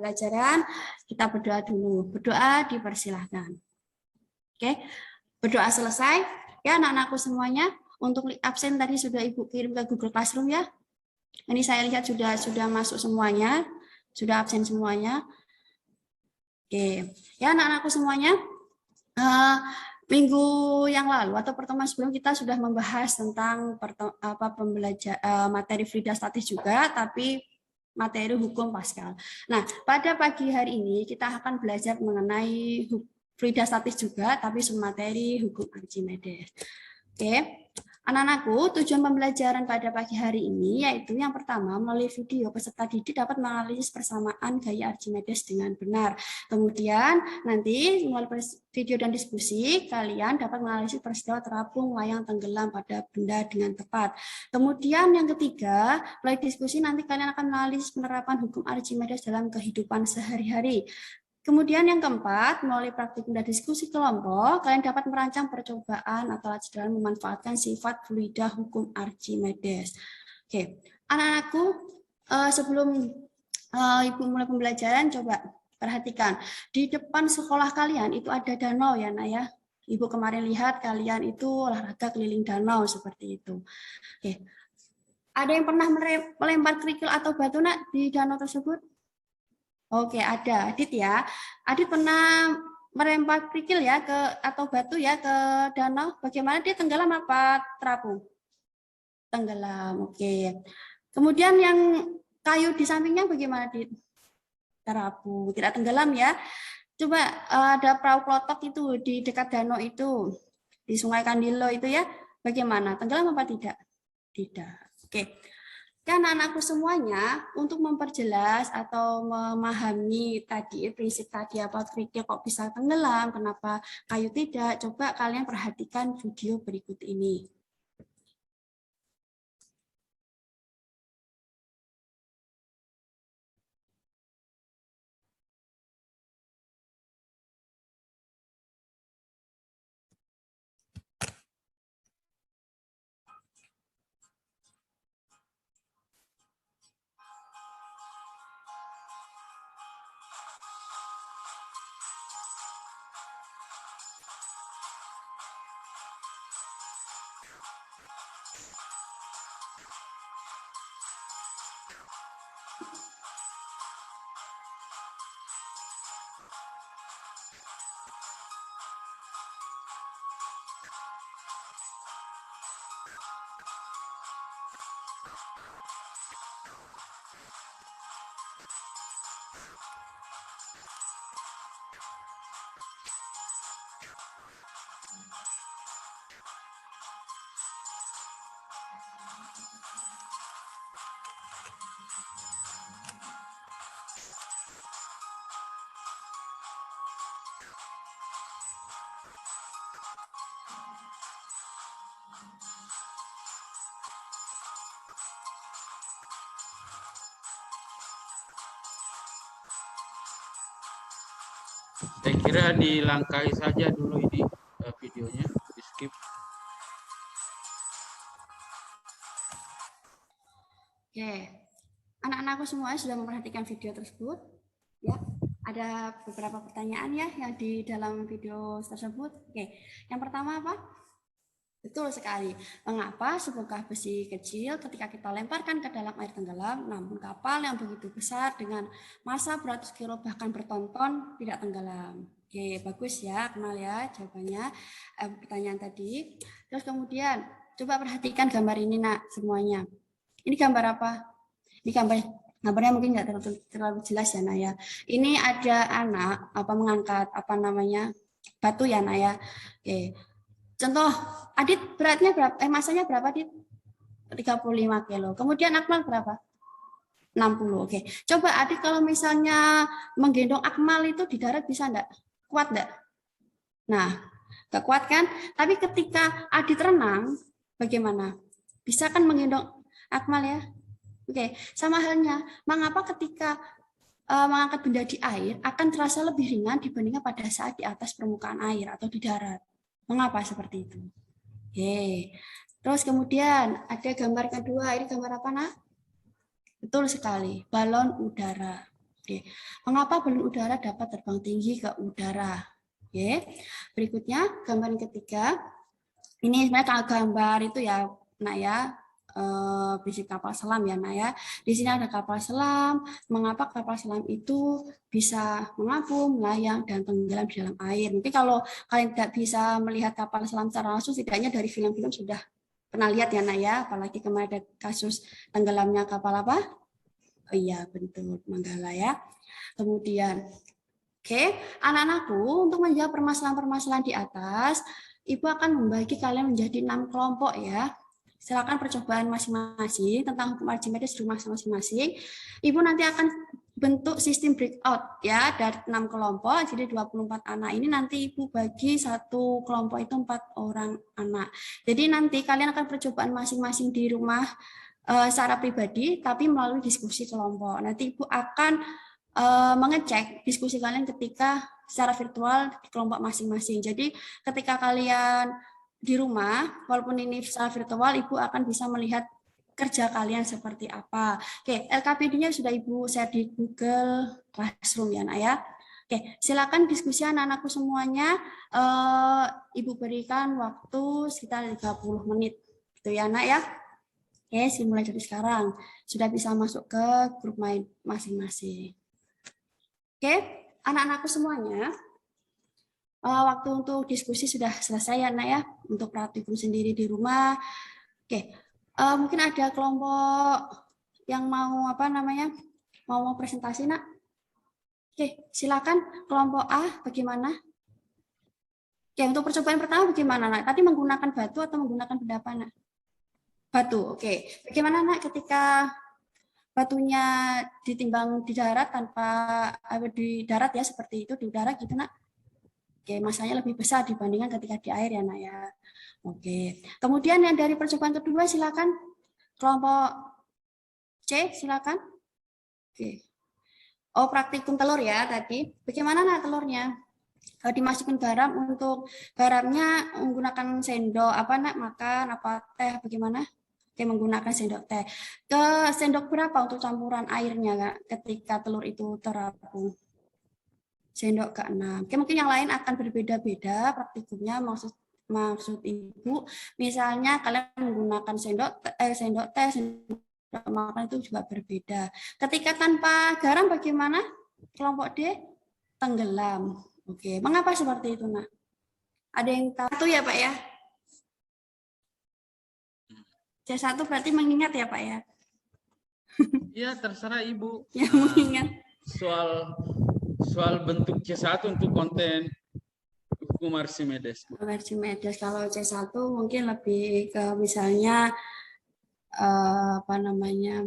pembelajaran. Kita berdoa dulu. Berdoa dipersilahkan. Oke, berdoa selesai. Ya anak-anakku semuanya. Untuk absen tadi sudah Ibu kirim ke Google Classroom ya. Ini saya lihat sudah masuk semuanya. Sudah absen semuanya. Oke, ya anak-anakku semuanya. Minggu yang lalu atau pertemuan sebelum kita sudah membahas tentang materi Frida statis juga, tapi materi hukum Pascal. Nah, pada pagi hari ini kita akan belajar mengenai Frida statis juga, tapi materi hukum Archimedes. Oke. Anak-anakku, tujuan pembelajaran pada pagi hari ini yaitu yang pertama, melalui video peserta didik dapat menganalisis persamaan gaya Archimedes dengan benar. Kemudian nanti melalui video dan diskusi, kalian dapat menganalisis peristiwa terapung layang tenggelam pada benda dengan tepat. Kemudian yang ketiga, melalui diskusi nanti kalian akan menganalisis penerapan hukum Archimedes dalam kehidupan sehari-hari. Kemudian yang keempat, melalui praktik dan diskusi kelompok, kalian dapat merancang percobaan atau dalam memanfaatkan sifat fluida hukum Archimedes. Oke, anak-anakku, sebelum Ibu mulai pembelajaran, coba perhatikan. Di depan sekolah kalian itu ada danau ya, Nak ya. Ibu kemarin lihat kalian itu olahraga keliling danau seperti itu. Oke. Ada yang pernah melempar kerikil atau batu, Nak, di danau tersebut? Oke, ada. Adit ya. Adit pernah melempar kerikil ya atau batu ya ke danau. Bagaimana dia tenggelam apa terapung? Tenggelam. Oke. Kemudian yang kayu di sampingnya bagaimana, Adit? Terapung. Tidak tenggelam ya. Coba ada perahu klotok itu di dekat danau itu, di Sungai Kandilo itu ya. Bagaimana? Tenggelam apa tidak? Tidak. Oke. Kan anak-anakku semuanya, untuk memperjelas atau memahami tadi prinsip tadi apa kerikil kok bisa tenggelam, kenapa kayu tidak, coba kalian perhatikan video berikut ini. Saya kira dilangkai saja dulu ini videonya, di skip. Oke, anak-anakku semuanya sudah memperhatikan video tersebut. Ya, ada beberapa pertanyaan ya yang di dalam video tersebut. Oke, yang pertama apa? Betul sekali. Mengapa sebongkah besi kecil ketika kita lemparkan ke dalam air tenggelam, namun kapal yang begitu besar dengan massa beratus kilo bahkan berton-ton tidak tenggelam? Oke, bagus ya, kenal ya jawabannya pertanyaan tadi. Terus kemudian coba perhatikan gambar ini, Nak, semuanya. Ini gambar apa? Ini gambarnya mungkin nggak terlalu jelas ya, Nak ya. Ini ada anak mengangkat batu ya, Nak ya. Oke. Contoh, Adit beratnya berapa? Masanya berapa, Adit? 35 kilo. Kemudian Akmal berapa? 60. Oke. Coba Adit kalau misalnya menggendong Akmal itu di darat bisa enggak? Kuat enggak? Nah, enggak kuat kan? Tapi ketika Adit renang, bagaimana? Bisa kan menggendong Akmal ya? Oke. Sama halnya, mengapa ketika mengangkat benda di air akan terasa lebih ringan dibandingkan pada saat di atas permukaan air atau di darat? Mengapa seperti itu? Oke. Terus kemudian ada gambar kedua. Ini gambar apa, Nak? Betul sekali. Balon udara. Oke. Mengapa balon udara dapat terbang tinggi ke udara? Oke. Berikutnya gambar yang ketiga. Ini sebenarnya gambar itu ya, nak ya, biji kapal selam ya, nak ya. Di sini ada kapal selam. Mengapa kapal selam itu bisa mengapung, melayang, dan tenggelam di dalam air? Mungkin kalau kalian tidak bisa melihat kapal selam secara langsung, setidaknya dari film-film sudah pernah lihat ya, nak ya. Apalagi kemarin ada kasus tenggelamnya kapal apa? Oh iya, betul, Manggala ya. Kemudian, oke, anak-anakku, untuk menjawab permasalahan-permasalahan di atas, Ibu akan membagi kalian menjadi 6 kelompok ya. Silakan percobaan masing-masing tentang hukum Archimedes di rumah masing-masing. Ibu nanti akan bentuk sistem breakout ya dari 6 kelompok, jadi 24 anak ini nanti Ibu bagi satu kelompok itu 4 orang anak. Jadi nanti kalian akan percobaan masing-masing di rumah secara pribadi, tapi melalui diskusi kelompok. Nanti Ibu akan mengecek diskusi kalian ketika secara virtual di kelompok masing-masing. Jadi ketika kalian di rumah, walaupun ini secara virtual, Ibu akan bisa melihat kerja kalian seperti apa. Oke, LKPD-nya sudah Ibu share di Google Classroom ya, Nak ya. Oke, silakan diskusi anak-anakku semuanya. Ibu berikan waktu sekitar 30 menit. Gitu ya, Nak ya. Oke, simulasi dari sekarang. Sudah bisa masuk ke grup main masing-masing. Oke, anak-anakku semuanya, waktu untuk diskusi sudah selesai ya, Nak ya, untuk praktikum sendiri di rumah. Oke, mungkin ada kelompok yang mau apa namanya, mau presentasi, Nak. Oke, silakan kelompok A, bagaimana? Oke, untuk percobaan pertama bagaimana, Nak? Tadi menggunakan batu atau menggunakan benda apa, Nak? Batu, oke. Bagaimana, Nak, ketika batunya ditimbang di darat tanpa di darat ya, seperti itu, di udara gitu, Nak? Oke, masanya lebih besar dibandingkan ketika di air ya, Nak ya. Oke. Kemudian yang dari percobaan kedua silakan kelompok C, silakan. Oke. Oh, praktikum telur ya tadi. Bagaimana, Nak, telurnya? Dimasukin garam, untuk garamnya menggunakan sendok apa, Nak, makan apa teh bagaimana? Oke, menggunakan sendok teh. Ke sendok berapa untuk campuran airnya, Kak, ketika telur itu terapung? Sendok ke-6. Oke, mungkin yang lain akan berbeda-beda praktikumnya, maksud Ibu. Misalnya kalian menggunakan sendok teh, sendok makan itu juga berbeda. Ketika tanpa garam bagaimana? Kelompok D tenggelam. Oke, mengapa seperti itu, Nak? Ada yang tahu ya, Pak ya? C1 berarti mengingat ya, Pak ya? Ya, terserah Ibu. Ya, mengingat. Soal bentuk C1 untuk konten hukum Archimedes. Archimedes, kalau C1 mungkin lebih ke misalnya apa namanya,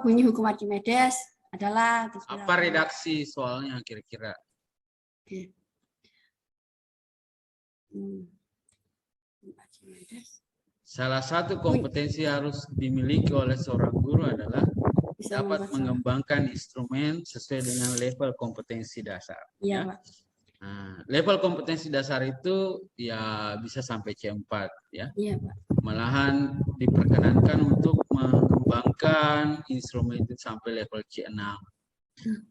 bunyi hukum Archimedes adalah apa redaksi soalnya kira-kira? Oke. Archimedes. Salah satu kompetensi harus dimiliki oleh seorang guru adalah dapat mengembangkan instrumen sesuai dengan level kompetensi dasar. Iya, ya. Pak. Nah, level kompetensi dasar itu ya bisa sampai C4 ya. Iya, Pak. Malahan diperkenankan untuk mengembangkan instrumen itu sampai level C6.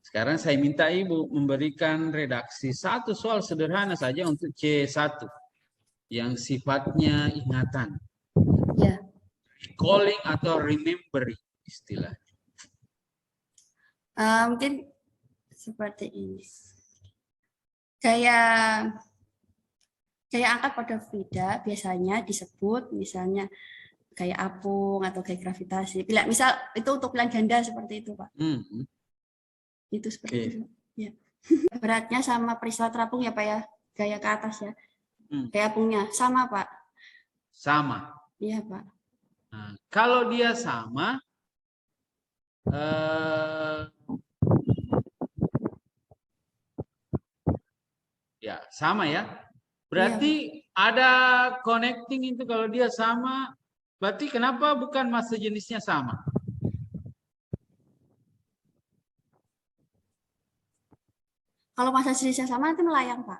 Sekarang saya minta Ibu memberikan redaksi satu soal sederhana saja untuk C1 yang sifatnya ingatan. Ya. Recalling atau remembering istilahnya. Mungkin seperti ini. Gaya angkat pada Frida biasanya disebut misalnya gaya apung atau gaya gravitasi. Bila misal itu untuk pilihan ganda seperti itu, Pak. Itu seperti itu. Ya. Beratnya sama peristiwa terapung ya, Pak ya. Gaya ke atas ya. Gaya apungnya sama, Pak. Sama. Iya, Pak. Nah, kalau dia sama, ya sama ya. Berarti ada connecting itu kalau dia sama. Berarti kenapa bukan massa jenisnya sama? Kalau massa jenisnya sama itu melayang, Pak.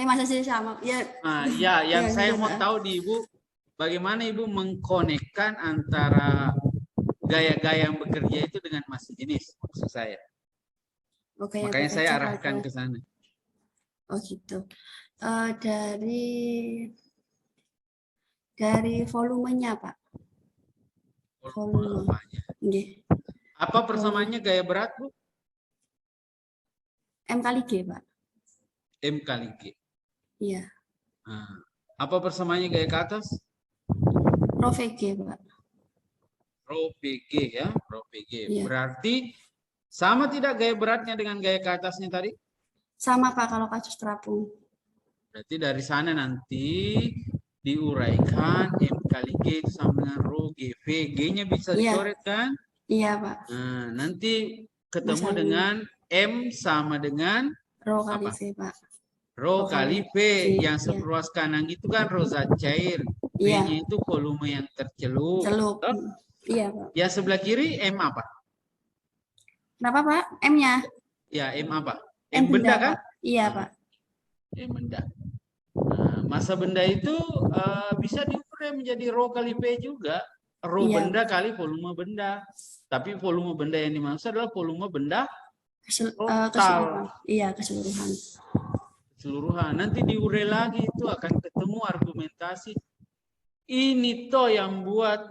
Massa jenisnya sama. Ya. Nah, ya yang saya mau tahu di Ibu, bagaimana Ibu mengkonekkan antara gaya-gaya yang bekerja itu dengan massa jenis, maksud saya. Oke, Makanya saya bekerja arahkan pada- ke sana. Oh gitu. Dari volumenya, Pak. Volume. Nggih. Apa persamaannya gaya berat, Bu? M kali G, Pak. M kali G. Iya. Nah, apa persamaannya gaya ke atas? Rho VG, Pak. Rho PG ya, Rho PG. Iya. Berarti sama tidak gaya beratnya dengan gaya ke atasnya tadi? Sama, Pak, kalau kasus terapung. Berarti dari sana nanti diuraikan M kali G itu sama dengan Rho GV. G-nya bisa Iya. dicoret kan? Iya, Pak. Nah, nanti ketemu Masalahnya. dengan M sama dengan Rho kali apa? V, Pak. Rho kali V yang Iya. seperluas kanan itu kan rho zat cair. Iya. V-nya itu volume yang tercelup. Celup. Toh? Iya, Pak. Yang sebelah kiri M apa? Kenapa, Pak? M-nya? Ya, M apa? M benda kan? Pak. Iya, Pak. M benda. Nah, massa benda itu bisa diurai menjadi rho kali V juga. Rho Iya. benda kali volume benda. Tapi volume benda yang dimaksud adalah volume benda Keseluruhan. Iya, keseluruhan. Keseluruhan. Nanti diurai lagi itu akan ketemu argumentasi. Ini toh yang buat